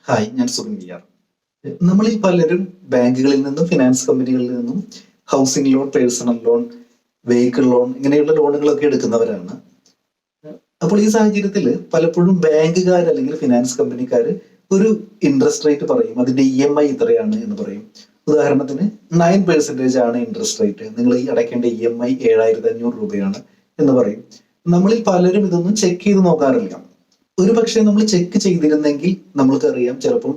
Hi, ഞാൻ സുബിൻ. നമ്മളിൽ പലരും ബാങ്കുകളിൽ നിന്നും ഫിനാൻസ് കമ്പനികളിൽ നിന്നും housing loan, personal loan, vehicle loan ഇങ്ങനെയുള്ള ലോണുകളൊക്കെ എടുക്കുന്നവരാണ്. അപ്പോൾ ഈ സാഹചര്യത്തിൽ പലപ്പോഴും ബാങ്കുകാർ അല്ലെങ്കിൽ ഫിനാൻസ് കമ്പനിക്കാർ ഒരു ഇൻട്രസ്റ്റ് റേറ്റ് പറയും, അതിന്റെ EMI ഇത്രയാണ് എന്ന് പറയും. ഉദാഹരണത്തിന് 9% ആണ് ഇൻട്രസ്റ്റ് റേറ്റ്, നിങ്ങൾ ഈ അടയ്ക്കേണ്ട EMI 7,500 രൂപയാണ് എന്ന് പറയും. നമ്മളിൽ പലരും ഇതൊന്നും ചെക്ക് ചെയ്ത് നോക്കാറില്ല. ഒരു പക്ഷേ നമ്മൾ ചെക്ക് ചെയ്തിരുന്നെങ്കിൽ നമ്മൾക്കറിയാം, ചിലപ്പോൾ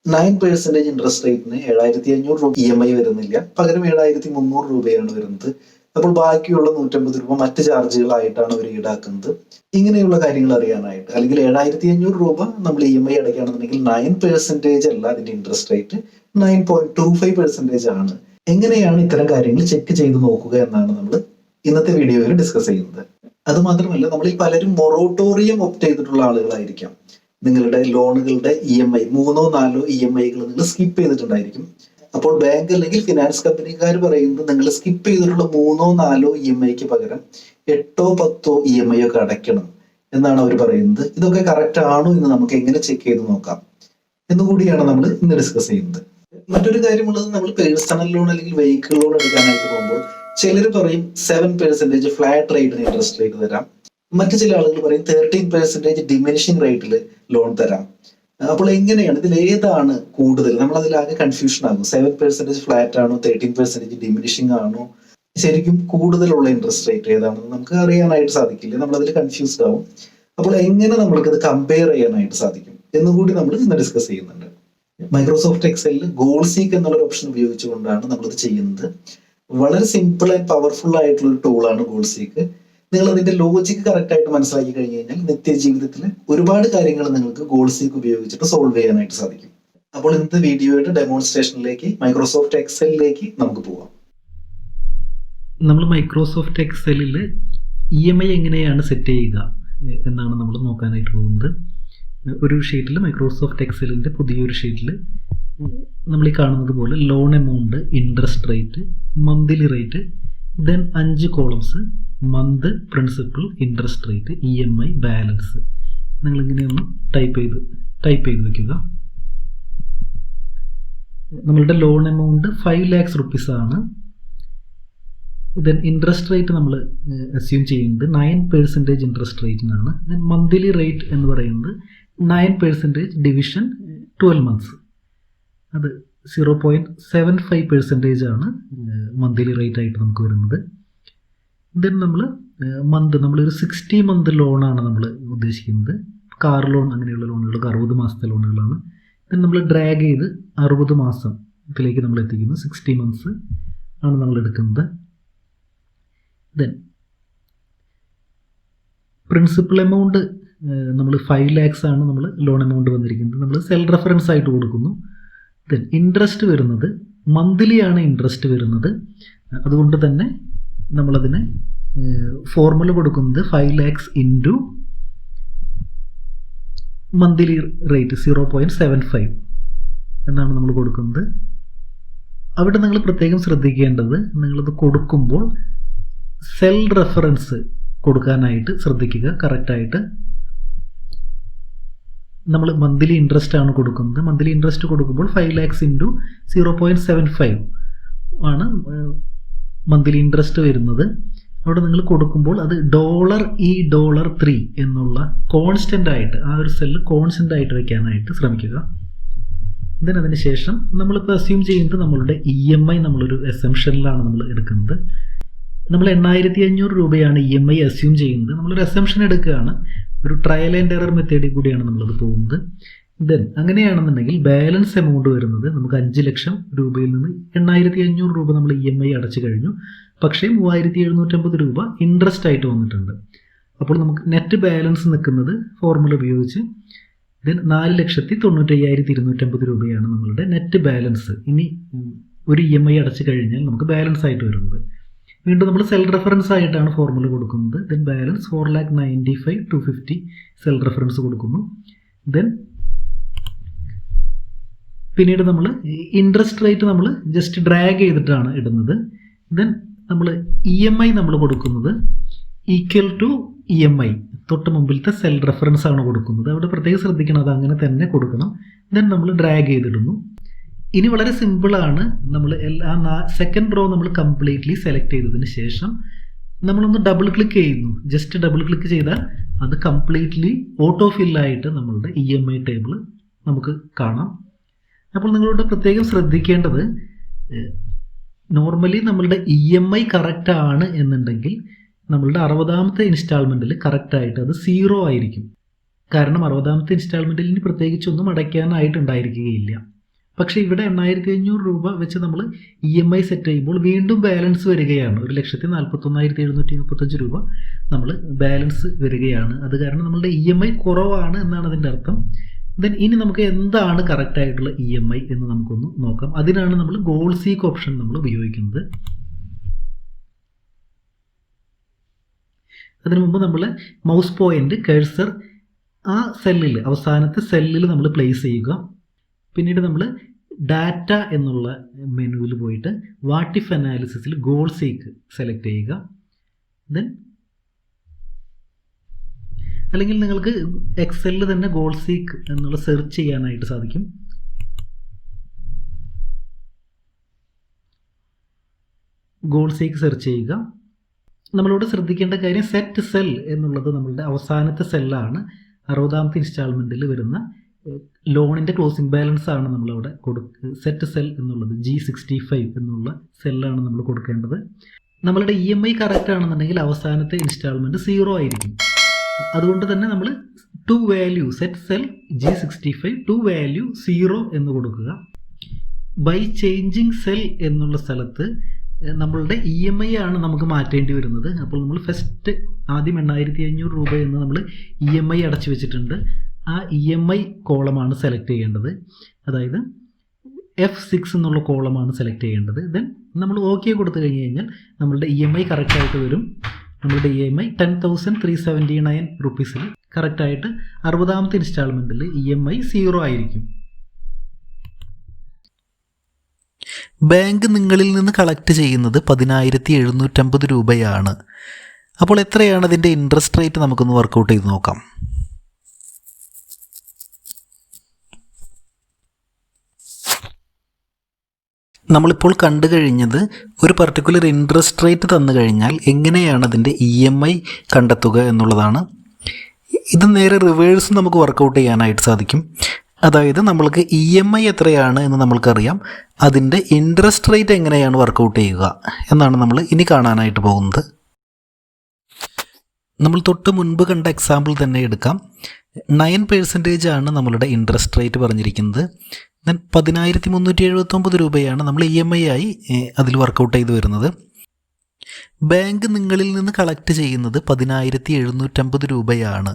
9% ഇൻട്രസ്റ്റ് റേറ്റിന് 7,500 രൂപ EMI വരുന്നില്ല, പകരം 7,300 രൂപയാണ് വരുന്നത്. അപ്പോൾ ബാക്കിയുള്ള 150 രൂപ മറ്റ് ചാർജുകളായിട്ടാണ് അവർ ഈടാക്കുന്നത്. ഇങ്ങനെയുള്ള കാര്യങ്ങൾ അറിയാനായിട്ട്, അല്ലെങ്കിൽ 7,500 രൂപ നമ്മൾ EMI അടയ്ക്കുകയാണെന്നുണ്ടെങ്കിൽ 9% അല്ല അതിന്റെ ഇൻട്രസ്റ്റ് റേറ്റ്, 9.25% ആണ്. എങ്ങനെയാണ് ഇത്തരം കാര്യങ്ങൾ ചെക്ക് ചെയ്ത് നോക്കുക എന്നാണ് നമ്മൾ ഇന്നത്തെ വീഡിയോയിൽ ഡിസ്കസ് ചെയ്യുന്നത്. അത് മാത്രമല്ല, നമ്മളിൽ പലരും മൊറോട്ടോറിയം ഒപ്റ്റ് ചെയ്തിട്ടുള്ള ആളുകളായിരിക്കാം. നിങ്ങളുടെ ലോണുകളുടെ EMI 3-4 EMIകൾ നിങ്ങൾ സ്കിപ്പ് ചെയ്തിട്ടുണ്ടായിരിക്കും. അപ്പോൾ ബാങ്ക് അല്ലെങ്കിൽ ഫിനാൻസ് കമ്പനിക്കാർ പറയുന്നത് നിങ്ങൾ സ്കിപ്പ് ചെയ്തിട്ടുള്ള 3-4 EMIക്ക് പകരം 8-10 EMI ഒക്കെ അടയ്ക്കണം എന്നാണ് അവർ പറയുന്നത്. ഇതൊക്കെ കറക്റ്റ് ആണോ എന്ന് നമുക്ക് എങ്ങനെ ചെക്ക് ചെയ്ത് നോക്കാം എന്നുകൂടിയാണ് നമ്മൾ ഇന്ന് ഡിസ്കസ് ചെയ്യുന്നത്. മറ്റൊരു കാര്യമുള്ളത്, നമ്മൾ പേഴ്സണൽ ലോൺ അല്ലെങ്കിൽ വെഹിക്കിൾ ലോൺ എടുക്കാനായിട്ട് പോകുമ്പോൾ ചിലർ പറയും 7% ഫ്ലാറ്റ് റേറ്റിന് ഇൻട്രസ്റ്റ് റേറ്റ് തരാം. മറ്റു ചില ആളുകൾ പറയും 13% ഡിമിനിഷിംഗ് റേറ്റിൽ ലോൺ തരാം. അപ്പോൾ എങ്ങനെയാണ്, ഇതിൽ ഏതാണ് കൂടുതൽ? നമ്മൾ അതിലാകെ കൺഫ്യൂഷൻ ആകും. 7% ഫ്ലാറ്റ് ആണോ, 13% ഡിമിനിഷിംഗ് ആണോ, ശരിക്കും കൂടുതലുള്ള ഇൻട്രസ്റ്റ് റേറ്റ് ഏതാണെന്ന് നമുക്ക് അറിയാനായിട്ട് സാധിക്കില്ല. നമ്മൾ അതിൽ കൺഫ്യൂസ്ഡ് ആവും. അപ്പോൾ എങ്ങനെ നമ്മൾക്കത് കമ്പയർ ചെയ്യാനായിട്ട് സാധിക്കും എന്നുകൂടി നമ്മൾ ഇന്ന് ഡിസ്കസ് ചെയ്യുന്നുണ്ട്. മൈക്രോസോഫ്റ്റ് എക്സലിൽ ഗോൾ സീക്ക് എന്നുള്ള ഓപ്ഷൻ ഉപയോഗിച്ചുകൊണ്ടാണ് നമ്മളിത് ചെയ്യുന്നത്. വളരെ സിമ്പിൾ ആൻഡ് പവർഫുൾ ആയിട്ടുള്ള ഒരു ടൂളാണ് ഗോൾ സീക്ക്. നിങ്ങൾ അതിന്റെ ലോജിക്ക് കറക്റ്റ് ആയിട്ട് മനസ്സിലാക്കി കഴിഞ്ഞു കഴിഞ്ഞാൽ നിത്യജീവിതത്തിൽ ഒരുപാട് കാര്യങ്ങൾ നിങ്ങൾക്ക് ഗോൾ സീക്ക് ഉപയോഗിച്ചിട്ട് സോൾവ് ചെയ്യാനായിട്ട് സാധിക്കും. അപ്പോൾ ഇന്നത്തെ വീഡിയോയുടെ ഡെമോൺസ്ട്രേഷനിലേക്ക്, മൈക്രോസോഫ്റ്റ് എക്സലിലേക്ക് നമുക്ക് പോവാം. നമ്മൾ മൈക്രോസോഫ്റ്റ് എക്സലിൽ EMI എങ്ങനെയാണ് സെറ്റ് ചെയ്യുക എന്നാണ് നമ്മൾ നോക്കാനായിട്ട് പോകുന്നത്. ഒരു ഷീറ്റിൽ, മൈക്രോസോഫ്റ്റ് എക്സലിൻ്റെ പുതിയൊരു ഷീറ്റിൽ നമ്മൾ ഈ കാണുന്നത് പോലെ loan amount, interest rate, monthly rate, then 5 columns, month, principal, interest rate, EMI, balance. നിങ്ങളിങ്ങനെയൊന്ന് ടൈപ്പ് ചെയ്ത് വയ്ക്കുക. നമ്മളുടെ ലോൺ എമൗണ്ട് 5 lakhs rupees ആണ്. ദെൻ ഇൻട്രസ്റ്റ് റേറ്റ് നമ്മൾ അസ്യൂം ചെയ്യുന്നത് 9% ഇൻട്രസ്റ്റ് റേറ്റിനാണ്. ദെൻ മന്ത്ലി റേറ്റ് എന്ന് പറയുന്നത് 9% ഡിവിഷൻ 12 months, അത് 0.75% ആണ് മന്ത്ലി റേറ്റ് ആയിട്ട് നമുക്ക് വരുന്നത്. ദെൻ നമ്മളൊരു 60 month ലോണാണ് നമ്മൾ ഉദ്ദേശിക്കുന്നത്. കാർ ലോൺ അങ്ങനെയുള്ള ലോണുകൾ 60 മാസത്തെ ലോണുകളാണ്. ദെൻ നമ്മൾ ഡ്രാഗ് ചെയ്ത് 60 മാസത്തിലേക്ക് നമ്മൾ എത്തിക്കുന്നു. 60 months ആണ് നമ്മൾ എടുക്കുന്നത്. ദെൻ പ്രിൻസിപ്പൽ എമൗണ്ട് നമ്മൾ 5 lakhs ആണ് നമ്മൾ ലോൺ എമൗണ്ട് വന്നിരിക്കുന്നത്. നമ്മൾ സെൽ റെഫറൻസ് ആയിട്ട് കൊടുക്കുന്നു. ദെൻ ഇൻട്രസ്റ്റ് വരുന്നത് മന്ത്ലി ആണ് ഇൻട്രസ്റ്റ് വരുന്നത്. അതുകൊണ്ട് തന്നെ നമ്മളതിന് ഫോർമുല കൊടുക്കുന്നത് 5 lakhs ഇൻറ്റു മന്ത്ലി റേറ്റ് 0.75 എന്നാണ് നമ്മൾ കൊടുക്കുന്നത്. അവിടെ നിങ്ങൾ പ്രത്യേകം ശ്രദ്ധിക്കേണ്ടത്, നിങ്ങളത് കൊടുക്കുമ്പോൾ സെൽ റെഫറൻസ് കൊടുക്കാനായിട്ട് ശ്രദ്ധിക്കുക. കറക്റ്റായിട്ട് നമ്മൾ മന്ത്ലി ഇൻട്രസ്റ്റ് ആണ് കൊടുക്കുന്നത്. മന്ത്ലി ഇൻട്രസ്റ്റ് കൊടുക്കുമ്പോൾ 5 lakhs ഇൻറ്റു 0.75 ആണ് മന്ത്ലി ഇൻട്രസ്റ്റ് വരുന്നത്. അവിടെ നിങ്ങൾ കൊടുക്കുമ്പോൾ അത് $3 എന്നുള്ള കോൺസ്റ്റൻ്റ് ആയിട്ട്, ആ ഒരു സെല്ല് കോൺസ്റ്റൻ്റ് ആയിട്ട് വയ്ക്കാനായിട്ട് ശ്രമിക്കുക. ദെൻ അതിന് ശേഷം നമ്മളിപ്പോൾ അസ്യൂം ചെയ്യുന്നത് നമ്മളുടെ EMI നമ്മളൊരു അസംഷനിലാണ് നമ്മൾ എടുക്കുന്നത്. നമ്മൾ 8,500 രൂപയാണ് EMI അസ്യൂം ചെയ്യുന്നത്. നമ്മളൊരു അസംഷൻ എടുക്കുകയാണ്. ഒരു ട്രയൽ ആൻഡ് എറർ മെത്തേഡിൽ കൂടിയാണ് നമ്മളത് പോകുന്നത്. ദെൻ അങ്ങനെയാണെന്നുണ്ടെങ്കിൽ ബാലൻസ് എമൗണ്ട് വരുന്നത് നമുക്ക് 5 ലക്ഷം രൂപയിൽ നിന്ന് 8,500 രൂപ നമ്മൾ EMI അടച്ചു കഴിഞ്ഞു. പക്ഷേ 3,750 രൂപ ഇൻട്രസ്റ്റ് ആയിട്ട് വന്നിട്ടുണ്ട്. അപ്പോൾ നമുക്ക് നെറ്റ് ബാലൻസ് നിൽക്കുന്നത് ഫോർമുല ഉപയോഗിച്ച് ദെൻ 4,95,250 രൂപയാണ് നമ്മളുടെ നെറ്റ് ബാലൻസ്. ഇനി ഒരു EMI അടച്ചു കഴിഞ്ഞാൽ നമുക്ക് ബാലൻസ് ആയിട്ട് വരുന്നത്. വീണ്ടും നമ്മൾ സെൽ റെഫറൻസ് ആയിട്ടാണ് ഫോർമുല കൊടുക്കുന്നത്. ദെൻ ബാലൻസ് 4,95,250 സെൽ റെഫറൻസ് കൊടുക്കുന്നു. ദെൻ പിന്നീട് നമ്മൾ ഇൻട്രസ്റ്റ് റേറ്റ് നമ്മൾ ജസ്റ്റ് ഡ്രാഗ് ചെയ്തിട്ടാണ് ഇടുന്നത്. ദെൻ നമ്മൾ EMI നമ്മൾ കൊടുക്കുന്നത് ഈക്വൽ ടു EMI തൊട്ട് മുമ്പിലത്തെ സെൽ റെഫറൻസ് ആണ് കൊടുക്കുന്നത്. അവിടെ പ്രത്യേകം ശ്രദ്ധിക്കണം, അത് അങ്ങനെ തന്നെ കൊടുക്കണം. ദെൻ നമ്മൾ ഡ്രാഗ് ചെയ്തിടുന്നു. ഇനി വളരെ സിമ്പിളാണ്. നമ്മൾ സെക്കൻഡ് റോ നമ്മൾ കംപ്ലീറ്റ്ലി സെലക്ട് ചെയ്തതിന് ശേഷം നമ്മളൊന്ന് ഡബിൾ ക്ലിക്ക് ചെയ്യുന്നു. ജസ്റ്റ് ഡബിൾ ക്ലിക്ക് ചെയ്താൽ അത് കംപ്ലീറ്റ്ലി ഓട്ടോ ഫില്ലായിട്ട് നമ്മളുടെ EMI ടേബിൾ നമുക്ക് കാണാം. അപ്പോൾ നിങ്ങളോട് പ്രത്യേകം ശ്രദ്ധിക്കേണ്ടത്, നോർമലി നമ്മളുടെ EMI കറക്റ്റ് ആണ് എന്നുണ്ടെങ്കിൽ നമ്മളുടെ 60ാമത്തെ ഇൻസ്റ്റാൾമെൻറ്റിൽ കറക്റ്റായിട്ട് അത് 0 ആയിരിക്കും. കാരണം 60ാമത്തെ ഇൻസ്റ്റാൾമെൻറ്റിൽ ഇനി പ്രത്യേകിച്ചൊന്നും അടയ്ക്കാനായിട്ടുണ്ടായിരിക്കുകയില്ല. പക്ഷേ ഇവിടെ 8500 രൂപ വെച്ച് നമ്മൾ EMI സെറ്റ് ചെയ്യുമ്പോൾ വീണ്ടും ബാലൻസ് വരികയാണ്. 1,41,735 രൂപ നമ്മൾ ബാലൻസ് വരികയാണ്. അത് കാരണം നമ്മളുടെ EMI കുറവാണ് എന്നാണ് അതിൻ്റെ അർത്ഥം. ദെൻ ഇനി നമുക്ക് എന്താണ് കറക്റ്റായിട്ടുള്ള EMI എന്ന് നമുക്കൊന്ന് നോക്കാം. അതിനാണ് നമ്മൾ ഗോൾ സീക്ക് ഓപ്ഷൻ നമ്മൾ ഉപയോഗിക്കുന്നത്. അതിനു മുമ്പ് നമ്മൾ മൗസ് പോയിൻ്റ് കഴ്സർ ആ സെല്ലിൽ, അവസാനത്തെ സെല്ലിൽ നമ്മൾ പ്ലേസ് ചെയ്യുക. പിന്നീട് നമ്മൾ ഡാറ്റ എന്നുള്ള മെനുവിൽ പോയിട്ട് വാട്ട് ഇഫ് അനാലിസിസിൽ ഗോൾ സീക്ക് സെലക്ട് ചെയ്യുക. ദെൻ അല്ലെങ്കിൽ നിങ്ങൾക്ക് എക്സലിൽ തന്നെ ഗോൾ സീക്ക് എന്നുള്ള സെർച്ച് ചെയ്യാനായിട്ട് സാധിക്കും. ഗോൾ സീക്ക് സെർച്ച് ചെയ്യുക. നമ്മളോട് ശ്രദ്ധിക്കേണ്ട കാര്യം, സെറ്റ് സെൽ എന്നുള്ളത് നമ്മളുടെ അവസാനത്തെ സെല്ലാണ്. 60ാമത്തെ ഇൻസ്റ്റാൾമെൻറ്റിൽ വരുന്ന ലോണിൻ്റെ ക്ലോസിംഗ് ബാലൻസ് ആണ് നമ്മളവിടെ സെറ്റ് സെൽ എന്നുള്ളത് G65 എന്നുള്ള സെല്ലാണ് നമ്മൾ കൊടുക്കേണ്ടത്. നമ്മളുടെ EMI കറക്റ്റ് ആണെന്നുണ്ടെങ്കിൽ അവസാനത്തെ ഇൻസ്റ്റാൾമെൻറ്റ് 0 ആയിരിക്കും. അതുകൊണ്ട് തന്നെ നമ്മൾ to value set cell G65 to value 0 എന്ന് കൊടുക്കുക. ബൈ ചേഞ്ചിങ് സെൽ എന്നുള്ള സ്ഥലത്ത് നമ്മളുടെ EMI ആണ് നമുക്ക് മാറ്റേണ്ടി വരുന്നത്. അപ്പോൾ നമ്മൾ ഫസ്റ്റ് ആദ്യം 8500 രൂപ എന്ന് നമ്മൾ EMI അടച്ചു വെച്ചിട്ടുണ്ട്. ആ EMI കോളമാണ് സെലക്ട് ചെയ്യേണ്ടത്. അതായത് F6 എന്നുള്ള കോളമാണ് സെലക്ട് ചെയ്യേണ്ടത്. ദെൻ നമ്മൾ ഓക്കെ കൊടുത്തു കഴിഞ്ഞ് കഴിഞ്ഞാൽ നമ്മളുടെ EMI കറക്റ്റായിട്ട് വരും. നമ്മളുടെ EMI 10,379 റുപ്പീസിൽ കറക്റ്റായിട്ട് 60ാമത്തെ ഇൻസ്റ്റാൾമെൻറ്റിൽ EMI 0 ആയിരിക്കും. ബാങ്ക് നിങ്ങളിൽ നിന്ന് കളക്ട് ചെയ്യുന്നത് 10,750 രൂപയാണ്. അപ്പോൾ എത്രയാണ് അതിൻ്റെ ഇൻട്രസ്റ്റ് റേറ്റ്? നമുക്കൊന്ന് വർക്കൗട്ട് ചെയ്ത് നോക്കാം. നമ്മളിപ്പോൾ കണ്ടു കഴിഞ്ഞത് ഒരു പർട്ടിക്കുലർ ഇൻട്രസ്റ്റ് റേറ്റ് തന്നു കഴിഞ്ഞാൽ എങ്ങനെയാണ് അതിൻ്റെ EMI കണ്ടെത്തുക എന്നുള്ളതാണ്. ഇത് നേരെ റിവേഴ്സ് നമുക്ക് വർക്കൗട്ട് ചെയ്യാനായിട്ട് സാധിക്കും. അതായത് നമ്മൾക്ക് EMI എത്രയാണ് എന്ന് നമ്മൾക്കറിയാം, അതിൻ്റെ ഇൻട്രസ്റ്റ് റേറ്റ് എങ്ങനെയാണ് വർക്കൗട്ട് ചെയ്യുക എന്നാണ് നമ്മൾ ഇനി കാണാനായിട്ട് പോകുന്നത്. നമ്മൾ തൊട്ട് മുൻപ് കണ്ട എക്സാമ്പിൾ തന്നെ എടുക്കാം. 9% ആണ് നമ്മളുടെ ഇൻട്രസ്റ്റ് റേറ്റ് പറഞ്ഞിരിക്കുന്നത്. ദെൻ 10,379 രൂപയാണ് നമ്മൾ EMI ആയി അതിൽ വർക്കൗട്ട് ചെയ്ത് വരുന്നത്. ബാങ്ക് നിങ്ങളിൽ നിന്ന് കളക്ട് ചെയ്യുന്നത് 10,750 രൂപയാണ്.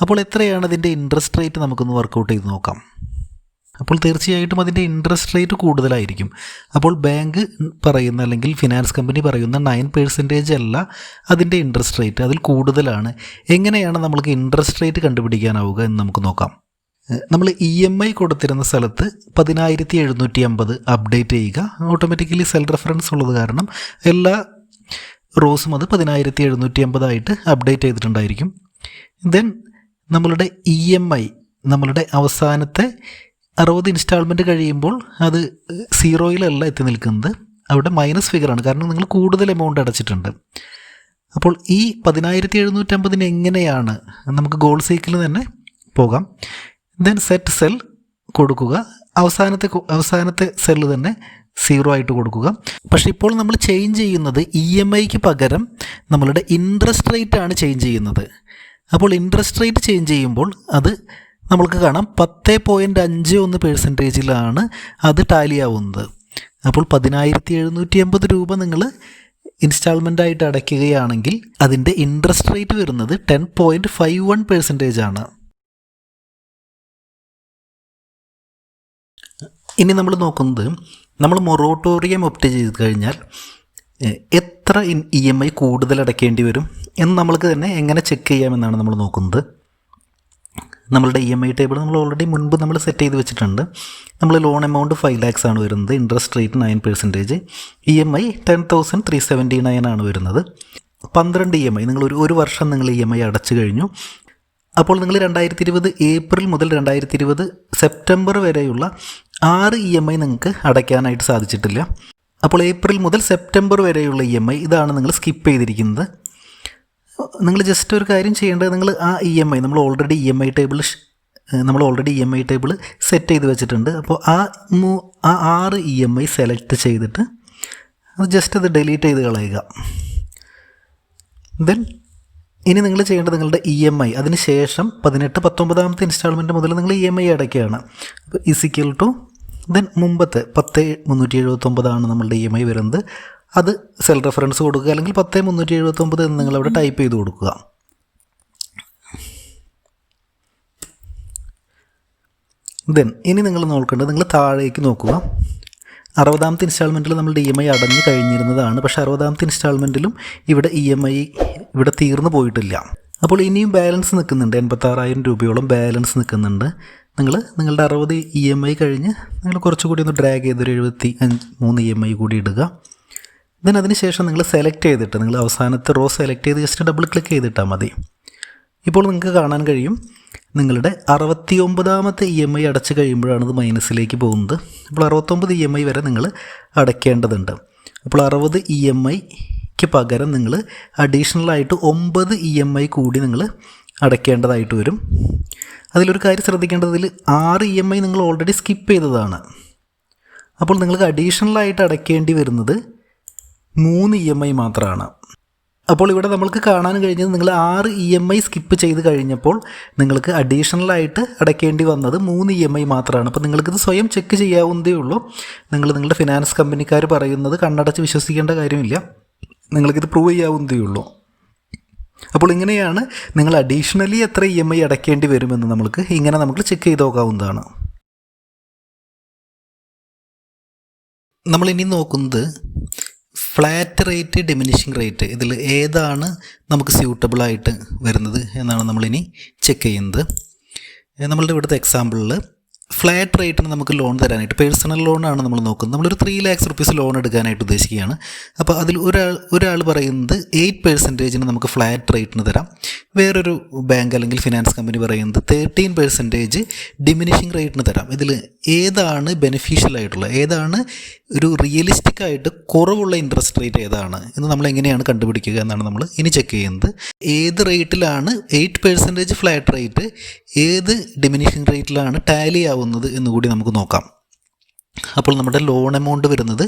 അപ്പോൾ എത്രയാണ് അതിൻ്റെ ഇൻട്രസ്റ്റ് റേറ്റ്? നമുക്കൊന്ന് വർക്കൗട്ട് ചെയ്ത് നോക്കാം. അപ്പോൾ തീർച്ചയായിട്ടും അതിൻ്റെ ഇൻട്രസ്റ്റ് റേറ്റ് കൂടുതലായിരിക്കും. അപ്പോൾ ബാങ്ക് പറയുന്ന അല്ലെങ്കിൽ ഫിനാൻസ് കമ്പനി പറയുന്ന 9% അല്ല അതിൻ്റെ ഇൻട്രസ്റ്റ് റേറ്റ്, അതിൽ കൂടുതലാണ്. എങ്ങനെയാണ് നമ്മൾക്ക് ഇൻട്രസ്റ്റ് റേറ്റ് കണ്ടുപിടിക്കാനാവുക എന്ന് നമുക്ക് നോക്കാം. നമ്മൾ EMI കൊടുത്തിരുന്ന സ്ഥലത്ത് 10,750 അപ്ഡേറ്റ് ചെയ്യുക. ഓട്ടോമാറ്റിക്കലി സെൽ റെഫറൻസ് ഉള്ളത് കാരണം എല്ലാ റോസും അത് 10,750 ആയിട്ട് അപ്ഡേറ്റ് ചെയ്തിട്ടുണ്ടായിരിക്കും. ദെൻ നമ്മളുടെ EMI നമ്മളുടെ അവസാനത്തെ 60 ഇൻസ്റ്റാൾമെൻറ്റ് കഴിയുമ്പോൾ അത് 0-യിലല്ല എത്തി നിൽക്കുന്നത്, അവിടെ മൈനസ് ഫിഗറാണ്. കാരണം നിങ്ങൾ കൂടുതൽ എമൗണ്ട് അടച്ചിട്ടുണ്ട്. അപ്പോൾ ഈ 10,750 എങ്ങനെയാണ്, നമുക്ക് ഗോൾ സീക്കിൽ തന്നെ പോകാം. ദെൻ സെറ്റ് സെൽ കൊടുക്കുക. അവസാനത്തെ സെല്ല് തന്നെ 0 ആയിട്ട് കൊടുക്കുക. പക്ഷേ ഇപ്പോൾ നമ്മൾ ചേഞ്ച് ചെയ്യുന്നത് EMIക്ക് പകരം നമ്മളുടെ ഇൻട്രസ്റ്റ് റേറ്റ് ആണ് ചേഞ്ച് ചെയ്യുന്നത്. അപ്പോൾ ഇൻട്രസ്റ്റ് റേറ്റ് ചേഞ്ച് ചെയ്യുമ്പോൾ അത് നമ്മൾക്ക് കാണാം 10.51% അത് ടാലി ആവുന്നത്. അപ്പോൾ 10,750 രൂപ നിങ്ങൾ ഇൻസ്റ്റാൾമെൻ്റ് ആയിട്ട് അടയ്ക്കുകയാണെങ്കിൽ അതിൻ്റെ ഇൻട്രസ്റ്റ് റേറ്റ് വരുന്നത് 10.51% ആണ്. ഇനി നമ്മൾ നോക്കുന്നത്, നമ്മൾ മൊറോട്ടോറിയം ഒപ്റ്റ് ചെയ്ത് കഴിഞ്ഞാൽ എത്ര EMI കൂടുതൽ അടയ്ക്കേണ്ടി വരും എന്ന് നമ്മൾക്ക് തന്നെ എങ്ങനെ ചെക്ക് ചെയ്യാമെന്നാണ് നമ്മൾ നോക്കുന്നത്. നമ്മളുടെ EMI ടേബിൾ നമ്മൾ ഓൾറെഡി മുൻപ് നമ്മൾ സെറ്റ് ചെയ്ത് വെച്ചിട്ടുണ്ട്. നമ്മൾ ലോൺ എമൗണ്ട് 5 lakhs ആണ് വരുന്നത്, ഇൻട്രസ്റ്റ് റേറ്റ് 9%, EMI 10,379 ആണ് വരുന്നത്. 12 EMI നിങ്ങൾ ഒരു വർഷം നിങ്ങൾ EMI അടച്ചു കഴിഞ്ഞു. അപ്പോൾ നിങ്ങൾ 2020 ഏപ്രിൽ മുതൽ 2020 സെപ്റ്റംബർ വരെയുള്ള 6 EMI നിങ്ങൾക്ക് അടയ്ക്കാനായിട്ട് സാധിച്ചിട്ടില്ല. അപ്പോൾ ഏപ്രിൽ മുതൽ സെപ്റ്റംബർ വരെയുള്ള EMI ഇതാണ് നിങ്ങൾ സ്കിപ്പ് ചെയ്തിരിക്കുന്നത്. നിങ്ങൾ ജസ്റ്റ് ഒരു കാര്യം ചെയ്യേണ്ടത്, നിങ്ങൾ ആ EMI നമ്മൾ ഓൾറെഡി EMI ടേബിൾ സെറ്റ് ചെയ്ത് വെച്ചിട്ടുണ്ട്. അപ്പോൾ ആ 6 EMI സെലക്ട് ചെയ്തിട്ട് അത് ജസ്റ്റ് അത് ഡിലീറ്റ് ചെയ്ത് കളയുക. ദെൻ ഇനി നിങ്ങൾ ചെയ്യേണ്ടത് നിങ്ങളുടെ EMI അതിന് ശേഷം 18-19 ഇൻസ്റ്റാൾമെൻറ്റ് മുതൽ നിങ്ങൾ EMI അടയ്ക്കുകയാണ്. അപ്പോൾ ഈസിക്കൽ ടു ദെൻ മുമ്പത്തെ 10,379 നമ്മളുടെ EMI വരുന്നത്. അത് സെൽ റെഫറൻസ് കൊടുക്കുക, അല്ലെങ്കിൽ 10,379 എന്ന് നിങ്ങളവിടെ ടൈപ്പ് ചെയ്ത് കൊടുക്കുക. ദെൻ ഇനി നിങ്ങൾ നോക്കേണ്ടത്, നിങ്ങൾ താഴേക്ക് നോക്കുക. 60ാമത്തെ ഇൻസ്റ്റാൾമെൻറ്റിൽ നമ്മളുടെ EMI അടഞ്ഞു കഴിഞ്ഞിരുന്നതാണ്. പക്ഷേ 60ാമത്തെ ഇൻസ്റ്റാൾമെൻറ്റിലും ഇവിടെ EMI ഇവിടെ തീർന്നു പോയിട്ടില്ല. അപ്പോൾ ഇനിയും ബാലൻസ് നിൽക്കുന്നുണ്ട്, 86,000 രൂപയോളം ബാലൻസ് നിൽക്കുന്നുണ്ട്. നിങ്ങളുടെ 60 EMI കഴിഞ്ഞ് നിങ്ങൾ കുറച്ചുകൂടി ഒന്ന് ഡ്രാഗ് ചെയ്തൊരു 73 EMI കൂടി ഇടുക. ദെൻ അതിന് ശേഷം നിങ്ങൾ സെലക്ട് ചെയ്തിട്ട്, നിങ്ങൾ അവസാനത്തെ റോ സെലക്ട് ചെയ്ത് ജസ്റ്റ് ഡബിൾ ക്ലിക്ക് ചെയ്തിട്ടാൽ മതി. ഇപ്പോൾ നിങ്ങൾക്ക് കാണാൻ കഴിയും നിങ്ങളുടെ 69ാമത്തെ EMI അടച്ചു കഴിയുമ്പോഴാണ് ഇത് മൈനസിലേക്ക് പോകുന്നത്. അപ്പോൾ 69 EMI വരെ നിങ്ങൾ അടയ്ക്കേണ്ടതുണ്ട്. അപ്പോൾ 60 EMIക്ക് പകരം നിങ്ങൾ അഡീഷണലായിട്ട് 9 EMI കൂടി നിങ്ങൾ അടയ്ക്കേണ്ടതായിട്ട് വരും. അതിലൊരു കാര്യം ശ്രദ്ധിക്കേണ്ടത്, 6 EMI നിങ്ങൾ ഓൾറെഡി സ്കിപ്പ് ചെയ്തതാണ്. അപ്പോൾ നിങ്ങൾക്ക് അഡീഷണലായിട്ട് അടയ്ക്കേണ്ടി വരുന്നത് 3 EMI മാത്രമാണ്. അപ്പോൾ ഇവിടെ നമ്മൾക്ക് കാണാൻ കഴിഞ്ഞത്, നിങ്ങൾ 6 EMI സ്കിപ്പ് ചെയ്ത് കഴിഞ്ഞപ്പോൾ നിങ്ങൾക്ക് അഡീഷണലായിട്ട് അടയ്ക്കേണ്ടി വന്നത് 3 EMI മാത്രമാണ്. അപ്പോൾ നിങ്ങൾക്കിത് സ്വയം ചെക്ക് ചെയ്യാവുന്നതേ ഉള്ളൂ. നിങ്ങളുടെ ഫിനാൻസ് കമ്പനിക്കാർ പറയുന്നത് കണ്ണടച്ച് വിശ്വസിക്കേണ്ട കാര്യമില്ല, നിങ്ങൾക്കിത് പ്രൂവ് ചെയ്യാവുന്നതേ ഉള്ളൂ. അപ്പോൾ ഇങ്ങനെയാണ് നിങ്ങൾ അഡീഷണലി എത്ര EMI അടയ്ക്കേണ്ടി വരുമെന്ന് നമുക്ക് ചെക്ക് ചെയ്ത് നോക്കാവുന്നതാണ്. നമ്മളിനി നോക്കുന്നത് ഫ്ലാറ്റ് റേറ്റ്, ഡിമിനിഷിങ് റേറ്റ്, ഇതിൽ ഏതാണ് നമുക്ക് സ്യൂട്ടബിളായിട്ട് വരുന്നത് എന്നാണ് നമ്മളിനി ചെക്ക് ചെയ്യുന്നത്. നമ്മളുടെ ഇവിടുത്തെ എക്സാമ്പിളിൽ ഫ്ലാറ്റ് റേറ്റിന് നമുക്ക് ലോൺ തരാനായിട്ട്, പേഴ്സണൽ ലോണാണ് നമ്മൾ നോക്കുന്നത്. നമ്മളൊരു 3 lakhs rupees ലോൺ എടുക്കാനായിട്ട് ഉദ്ദേശിക്കുകയാണ്. അപ്പോൾ അതിൽ ഒരാൾ പറയുന്നത് 8% നമുക്ക് ഫ്ലാറ്റ് റേറ്റിന് തരാം. വേറൊരു ബാങ്ക് അല്ലെങ്കിൽ ഫിനാൻസ് കമ്പനി പറയുന്നത് 13% ഡിമിനിഷിങ് റേറ്റിന് തരാം. ഇതിൽ ഏതാണ് ബെനിഫിഷ്യൽ ആയിട്ടുള്ള, ഏതാണ് ഒരു റിയലിസ്റ്റിക് ആയിട്ട് കുറവുള്ള ഇൻട്രസ്റ്റ് റേറ്റ് ഏതാണ് എന്ന് നമ്മൾ എങ്ങനെയാണ് കണ്ടുപിടിക്കുക എന്നാണ് നമ്മൾ ഇനി ചെക്ക് ചെയ്യുന്നത്. ഏത് റേറ്റിലാണ് 8% ഫ്ലാറ്റ് റേറ്റ്, ഏത് ഡിമിനിഷിങ് റേറ്റിലാണ് ടാലി ആവുന്നത് എന്നുകൂടി നമുക്ക് നോക്കാം. അപ്പോൾ നമ്മുടെ ലോൺ എമൗണ്ട് വരുന്നത്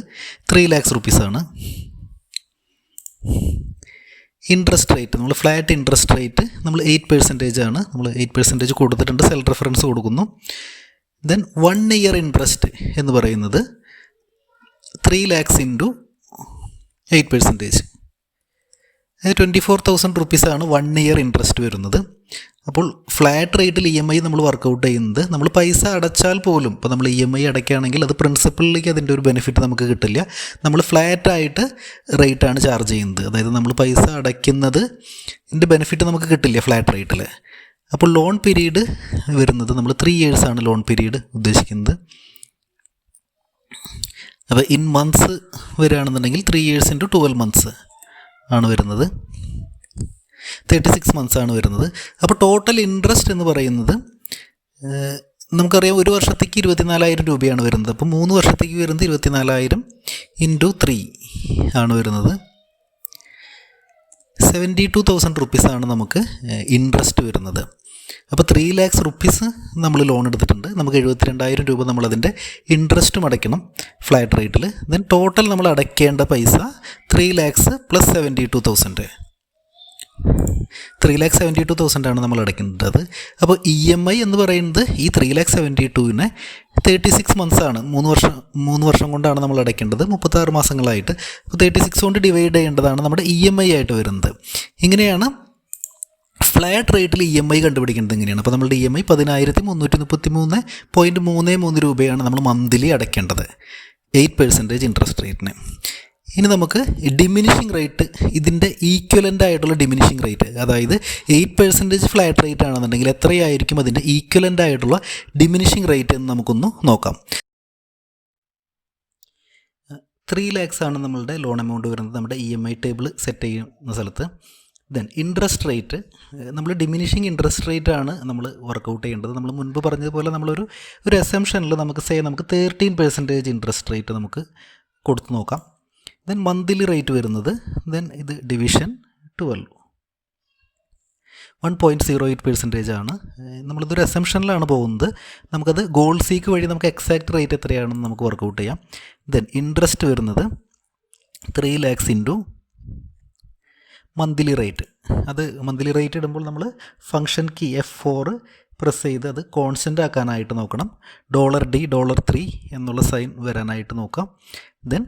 3 lakhs rupees ആണ്. ഇൻട്രസ്റ്റ് റേറ്റ്, നമ്മൾ ഫ്ലാറ്റ് ഇൻട്രസ്റ്റ് റേറ്റ് നമ്മൾ 8% ആണ്. നമ്മൾ 8% കൊടുത്തിട്ടുണ്ട്, സെൽ റെഫറൻസ് കൊടുക്കുന്നു. ദെൻ 1 year ഇൻട്രസ്റ്റ് എന്ന് പറയുന്നത് 3 lakhs into 8%. 24,000 rupees ആണ് 1 year ഇൻട്രസ്റ്റ് വരുന്നത്. അപ്പോൾ ഫ്ലാറ്റ് റേറ്റിൽ EMI നമ്മൾ വർക്കൗട്ട് ചെയ്യുന്നത്, നമ്മൾ പൈസ അടച്ചാൽ പോലും, ഇപ്പോൾ നമ്മൾ EMI അടയ്ക്കുകയാണെങ്കിൽ അത് പ്രിൻസിപ്പളിലേക്ക് അതിൻ്റെ ഒരു ബെനിഫിറ്റ് നമുക്ക് കിട്ടില്ല. നമ്മൾ ഫ്ലാറ്റായിട്ട് റേറ്റാണ് ചാർജ് ചെയ്യുന്നത്. അതായത് നമ്മൾ പൈസ അടയ്ക്കുന്നത് ഇതിൻ്റെ ബെനിഫിറ്റ് നമുക്ക് കിട്ടില്ല ഫ്ലാറ്റ് റേറ്റിൽ. അപ്പോൾ ലോൺ പീരീഡ് വരുന്നത് നമ്മൾ 3 years ആണ് ലോൺ പീരീഡ് ഉദ്ദേശിക്കുന്നത്. അപ്പോൾ ഇൻ മന്ത്സ് വരികയാണെന്നുണ്ടെങ്കിൽ 3 years into 12 months ആണ് വരുന്നത്, 36 months ആണ് വരുന്നത്. അപ്പോൾ ടോട്ടൽ ഇൻട്രസ്റ്റ് എന്ന് പറയുന്നത് നമുക്കറിയാം, ഒരു വർഷത്തേക്ക് 24,000 രൂപയാണ് വരുന്നത്. അപ്പോൾ 3 വർഷത്തേക്ക് വരുന്നത് 24,000 into 3 ആണ് വരുന്നത്. 72,000 rupees ആണ് നമുക്ക് ഇൻട്രസ്റ്റ് വരുന്നത്. അപ്പോൾ 3 lakhs rupees നമ്മൾ ലോൺ എടുത്തിട്ടുണ്ട്. നമുക്ക് 72,000 രൂപ നമ്മളതിൻ്റെ ഇൻട്രസ്റ്റും അടയ്ക്കണം ഫ്ലാറ്റ് റേറ്റിൽ. ദെൻ ടോട്ടൽ നമ്മൾ അടയ്ക്കേണ്ട പൈസ 3 lakhs plus 72,000. 3,72,000 ആണ് നമ്മൾ അടയ്ക്കുന്നത്. അപ്പോൾ EMI എന്ന് പറയുന്നത് ഈ 3,72,000 36 months ആണ്. 3 വർഷം കൊണ്ടാണ് നമ്മൾ അടയ്ക്കേണ്ടത്, 36 മാസങ്ങളായിട്ട്. അപ്പോൾ 36 കൊണ്ട് ഡിവൈഡ് ചെയ്യേണ്ടതാണ് നമ്മുടെ EMI ആയിട്ട് വരുന്നത്. ഇങ്ങനെയാണ് ഫ്ലാറ്റ് റേറ്റിൽ EMI കണ്ടുപിടിക്കേണ്ടത്. എങ്ങനെയാണ്? അപ്പോൾ നമ്മളുടെ EMI 10,333.33 രൂപയാണ് നമ്മൾ മന്ത്ലി അടയ്ക്കേണ്ടത് 8% ഇൻട്രസ്റ്റ് റേറ്റിന്. ഇനി നമുക്ക് ഡിമിനിഷിങ് റേറ്റ്, ഇതിൻ്റെ ഈക്വലൻ്റ് ആയിട്ടുള്ള ഡിമിനിഷിങ് റേറ്റ്, അതായത് 8% ഫ്ലാറ്റ് റേറ്റ് ആണെന്നുണ്ടെങ്കിൽ എത്രയായിരിക്കും അതിൻ്റെ ഈക്വലൻ്റ് ആയിട്ടുള്ള ഡിമിനിഷിങ് റേറ്റ് എന്ന് നമുക്കൊന്ന് നോക്കാം. 3 lakhs ആണ് നമ്മളുടെ ലോൺ എമൗണ്ട് വരുന്നത് നമ്മുടെ EMI ടേബിൾ സെറ്റ് ചെയ്യുന്ന സ്ഥലത്ത്. ദെൻ ഇൻട്രസ്റ്റ് റേറ്റ്, നമ്മൾ ഡിമിനിഷിങ് ഇൻട്രസ്റ്റ് റേറ്റ് ആണ് നമ്മൾ വർക്കൗട്ട് ചെയ്യേണ്ടത്. നമ്മൾ മുൻപ് പറഞ്ഞതുപോലെ നമ്മളൊരു അസംഷനിൽ നമുക്ക് 13% ഇൻട്രസ്റ്റ് റേറ്റ് നമുക്ക് കൊടുത്തു നോക്കാം. ദെൻ മന്ത്ലി റേറ്റ് വരുന്നത്, ദെൻ ഇത് ഡിവിഷൻ 12 1.08% ആണ്. നമ്മളിതൊരു അസംഷനിലാണ് പോകുന്നത്. നമുക്കത് ഗോൾ സീക്ക് വഴി നമുക്ക് എക്സാക്ട് റേറ്റ് എത്രയാണെന്ന് നമുക്ക് വർക്കൗട്ട് ചെയ്യാം. ദെൻ ഇൻട്രസ്റ്റ് വരുന്നത് 3 lakhs ഇൻറ്റു മന്ത്ലി റേറ്റ്. അത് മന്ത്ലി റേറ്റ് ഇടുമ്പോൾ നമ്മൾ ഫംഗ്ഷൻ കീ F4 പ്രസ് ചെയ്ത് അത് കോൺസ്റ്റൻ്റ് ആക്കാനായിട്ട് നോക്കണം. $D $3 എന്നുള്ള സൈൻ വരാനായിട്ട് നോക്കാം. ദെൻ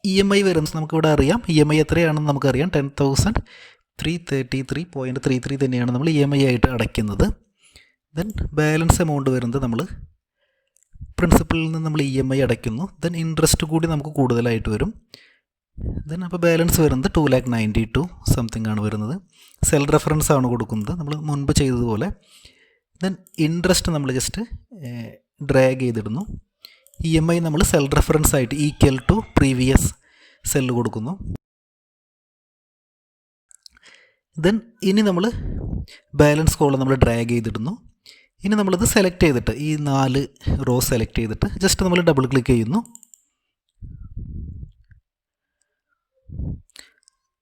EMI വരുന്നത് നമുക്കിവിടെ അറിയാം. EMI എത്രയാണെന്ന് നമുക്കറിയാം. 10,333.33 തന്നെയാണ് നമ്മൾ EMI ആയിട്ട് അടയ്ക്കുന്നത്. ദെൻ ബാലൻസ് എമൗണ്ട് വരുന്നത് നമ്മൾ പ്രിൻസിപ്പലിൽ നിന്ന് നമ്മൾ EMI അടയ്ക്കുന്നു. ദെൻ ഇൻട്രസ്റ്റ് കൂടി നമുക്ക് കൂടുതലായിട്ട് വരും. ദെൻ അപ്പോൾ ബാലൻസ് വരുന്നത് 2,92,000 സംതിങ് ആണ് വരുന്നത്. സെൽ റെഫറൻസ് ആണ് കൊടുക്കുന്നത് നമ്മൾ മുൻപ് ചെയ്തതുപോലെ. ദെൻ ഇൻട്രസ്റ്റ് നമ്മൾ ജസ്റ്റ് ഡ്രാഗ് ചെയ്തിടുന്നു. EMI നമ്മൾ സെൽ റെഫറൻസ് ആയിട്ട് ഈക്വൽ ടു പ്രീവിയസ് സെല്ല് കൊടുക്കുന്നു. ദെൻ ഇനി നമ്മൾ ബാലൻസ് കോളം നമ്മൾ ഡ്രാഗ് ചെയ്തിടുന്നു. ഇനി നമ്മളത് സെലക്ട് ചെയ്തിട്ട് ഈ 4 റോ സെലക്ട് ചെയ്തിട്ട് ജസ്റ്റ് നമ്മൾ ഡബിൾ ക്ലിക്ക് ചെയ്യുന്നു.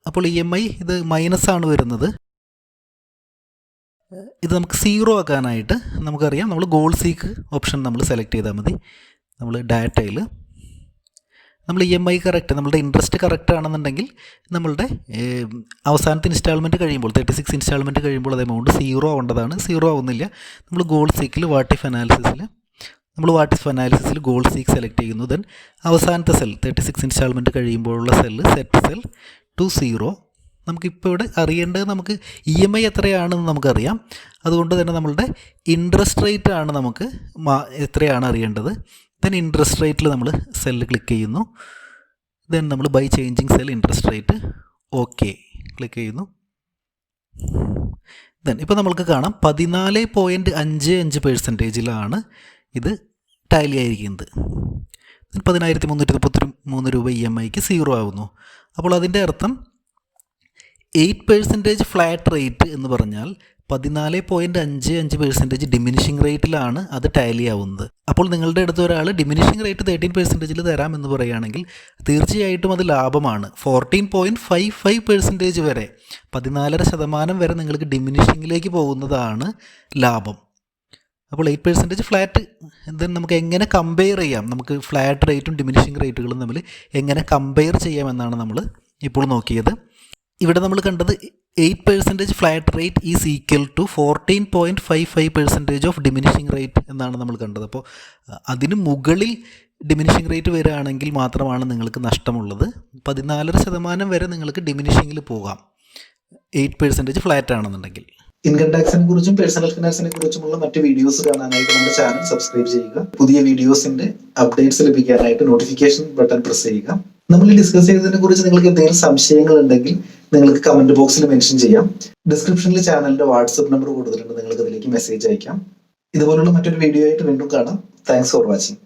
അപ്പോൾ EMI ഇത് മൈനസാണ് വരുന്നത്. ഇത് നമുക്ക് 0 ആക്കാനായിട്ട് നമുക്കറിയാം, നമ്മൾ ഗോൾ സീക്ക് ഓപ്ഷൻ നമ്മൾ സെലക്ട് ചെയ്താൽ മതി. നമ്മൾ ഡാറ്റയിൽ നമ്മൾ EMI കറക്റ്റ്, നമ്മളുടെ ഇൻട്രസ്റ്റ് കറക്റ്റ് ആണെന്നുണ്ടെങ്കിൽ നമ്മളുടെ അവസാനത്തെ ഇൻസ്റ്റാൾമെൻറ്റ് കഴിയുമ്പോൾ 36 ഇൻസ്റ്റാൾമെൻറ്റ് കഴിയുമ്പോൾ അത് എമൗണ്ട് 0 ആവേണ്ടതാണ്. 0 ആവുന്നില്ല. നമ്മൾ ഗോൾ സീക്കിൽ വാട്ട് ഇഫ് അനാലിസിസിൽ ഗോൾ സീക്ക് സെലക്ട് ചെയ്യുന്നു. ദെൻ അവസാനത്തെ സെൽ 36 ഇൻസ്റ്റാൾമെൻറ്റ് കഴിയുമ്പോഴുള്ള സെല്ല് സെറ്റ് സെൽ ടു 0. നമുക്കിപ്പോൾ ഇവിടെ അറിയേണ്ടത് നമുക്ക് EMI എത്രയാണെന്ന് നമുക്കറിയാം. അതുകൊണ്ട് തന്നെ നമ്മളുടെ ഇൻട്രസ്റ്റ് റേറ്റ് ആണ് നമുക്ക് എത്രയാണ് അറിയേണ്ടത്. ദെൻ ഇൻട്രസ്റ്റ് റേറ്റിൽ നമ്മൾ സെല്ല് ക്ലിക്ക് ചെയ്യുന്നു. ദെൻ നമ്മൾ by changing cell interest rate okay click ചെയ്യുന്നു. ദെൻ ഇപ്പോൾ നമ്മൾക്ക് കാണാം 14.55% ഇത് ടാലി ആയിരിക്കുന്നത്. 10,333 രൂപ EMIക്ക് 0 ആവുന്നു. അപ്പോൾ അതിൻ്റെ അർത്ഥം 8% ഫ്ലാറ്റ് റേറ്റ് എന്ന് പറഞ്ഞാൽ 14.55% ഡിമിനിഷിങ് റേറ്റിലാണ് അത് ടാലി ആവുന്നത്. അപ്പോൾ നിങ്ങളുടെ അടുത്ത് ഒരാൾ ഡിമിനിഷിങ് റേറ്റ് 13% തരാമെന്ന് പറയുകയാണെങ്കിൽ തീർച്ചയായിട്ടും അത് ലാഭമാണ്. 14.55% വരെ 14% വരെ നിങ്ങൾക്ക് ഡിമിനിഷിങ്ങിലേക്ക് പോകുന്നതാണ് ലാഭം. അപ്പോൾ 8% ഫ്ലാറ്റ്. ദെൻ നമുക്ക് എങ്ങനെ കമ്പയർ ചെയ്യാം, നമുക്ക് ഫ്ലാറ്റ് റേറ്റും ഡിമിനിഷിങ് റേറ്റുകളും തമ്മിൽ എങ്ങനെ കമ്പയർ ചെയ്യാമെന്നാണ് നമ്മൾ ഇപ്പോൾ നോക്കിയത്. ഇവിടെ നമ്മൾ കണ്ടത് 8% flat rate is equal to 14.55% of diminishing rate എന്നാണ് നമ്മൾ കണ്ടത്. അപ്പോൾ അതിന് മുകളിൽ ഡിമിനിഷിങ് റേറ്റ് വരികയാണെങ്കിൽ മാത്രമാണ് നിങ്ങൾക്ക് നഷ്ടമുള്ളത്. 14% വരെ നിങ്ങൾക്ക് ഡിമിനിഷിങ്ങിൽ പോകാം 8% ഫ്ലാറ്റ് ആണെന്നുണ്ടെങ്കിൽ. ഇൻകം ടാക്സിനെ കുറിച്ചും പേഴ്സണൽ ഫിനാൻസിനെ കുറിച്ചുമുള്ള മറ്റ് വീഡിയോസ് കാണാനായിട്ട് നമ്മുടെ ചാനൽ സബ്സ്ക്രൈബ് ചെയ്യുക. പുതിയ വീഡിയോസിന്റെ അപ്ഡേറ്റ്സ് ലഭിക്കാനായിട്ട് നോട്ടിഫിക്കേഷൻ ബട്ടൺ പ്രസ് ചെയ്യുക. നമ്മൾ ഡിസ്കസ് ചെയ്തതിനെ കുറിച്ച് നിങ്ങൾക്ക് എന്തെങ്കിലും സംശയങ്ങൾ ഉണ്ടെങ്കിൽ നിങ്ങൾക്ക് കമന്റ് ബോക്സിൽ മെൻഷൻ ചെയ്യാം. ഡിസ്ക്രിപ്ഷനിൽ ചാനലിന്റെ വാട്സ്ആപ്പ് നമ്പർ കൊടുത്തിട്ടുണ്ട്, നിങ്ങൾക്ക് അതിലേക്ക് മെസ്സേജ് അയക്കാം. ഇതുപോലുള്ള മറ്റൊരു വീഡിയോ ആയിട്ട് വീണ്ടും കാണാം. Thanks for watching.